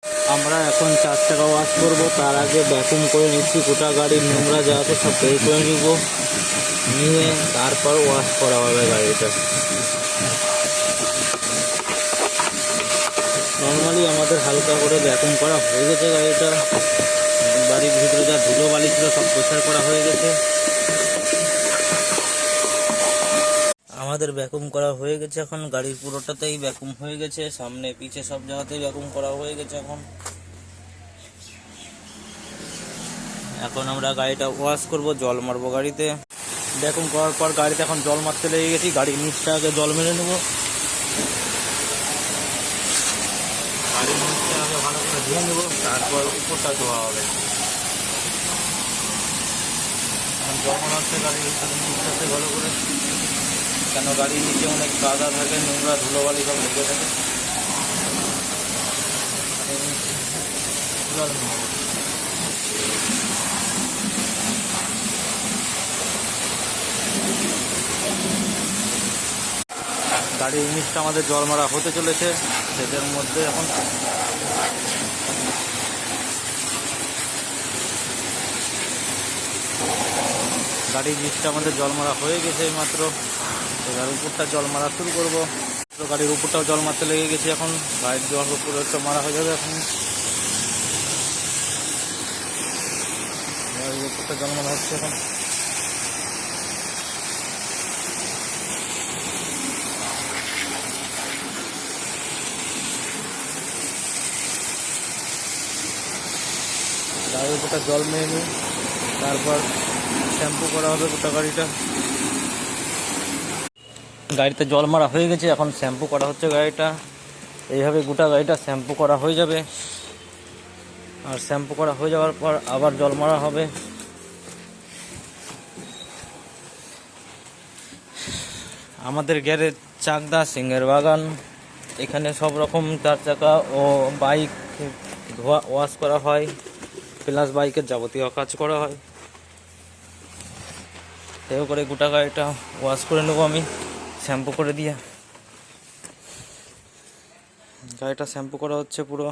আমরা এখন 4 চাকা ওয়াশ করবো, তার আগে ভ্যাকুম করে নিচ্ছি। গোটা গাড়ির নোংরা যা আছে সব বের করে নিব, নিয়ে তারপর ওয়াশ করা হবে গাড়িটা। নর্মালি আমাদের হালকা করে ভ্যাকুম করা হয়ে গেছে গাড়িটা। বাড়ির ভিতরে যা ধুলো বালি ছিল সব পরিষ্কার করা হয়ে গেছে। আমাদের ভ্যাকুম করা হয়ে গেছে, এখন গাড়ির পুরোটাতেই ভ্যাকুম হয়ে গেছে, সামনে পিছে সব জায়গাতেই ভ্যাকুম করা হয়ে গেছে। এখন আমরা গাড়িটা ওয়াশ করব, জল মারবো গাড়িতে। ভ্যাকুম করার পর গাড়িতে এখন জল মারতে লেগে গেছি। গাড়ির নিচটা আগে জল মেরে নেব, গাড়ির নিচটা আগে ভালো করে ধুয়ে নেব, তারপর উপরটা ধোয়া হবে। এখন জল মারা হচ্ছে গাড়ির নিচটাতে ভালো করে, কেন গাড়ির নিচে অনেক কাদা থাকে, নোংরা ধুলোবালি সব লেগে থাকে। গাড়ির নিচটা আমাদের জল মারা হতে চলেছে, সেটার মধ্যে এখন গাড়ির নিচটা আমাদের জল মারা হয়ে গেছে মাত্র। এবার উপরটা জল মারা শুরু করবো। তো গাড়ির উপরটাও জল মারতে লেগে গেছে, এখন গাড়ির জল উপরে একটা মারা হয়ে যাবে। এখন গাড়ির উপরটা জল মারা হচ্ছে এখন। গাড়ির উপরটা জল মেরে নিই, তারপর শ্যাম্পু করা হবে গোটা গাড়িটা। গাড়িতে জল মারা হয়ে গেছে, এখন শ্যাম্পু করা হচ্ছে গাড়িটা। এইভাবে গোটা গাড়িটা শ্যাম্পু করা হয়ে যাবে, আর শ্যাম্পু করা হয়ে যাওয়ার পর আবার জল মারা হবে। আমাদের গ্যারেজ চাকদা সিংহের বাগান, এখানে সব রকম 4 চাকা ও বাইক ধোয়া ওয়াশ করা হয়, প্লাস বাইকের যাবতীয় কাজ করা হয়। সেও করে গোটা গাড়িটা ওয়াশ করে নেবো আমি শ্যাম্পু করে দিয়ে। গাড়িটা শ্যাম্পু করা হচ্ছে পুরো।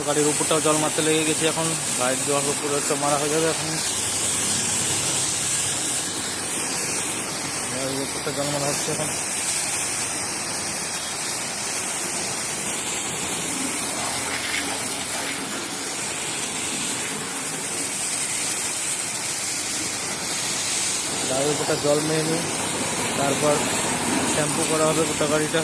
গাড়ির উপরটাও জল মারতে লেগে গেছে, এখন গাড়ির জল পুরো একটা মারা হয়ে যাবে। এখন গাড়ির উপরটা জল মারা হচ্ছে এখন। গাড়ির উপরটা জল মেরে নিই, তারপর শ্যাম্পু করা হবে গোটা গাড়িটা।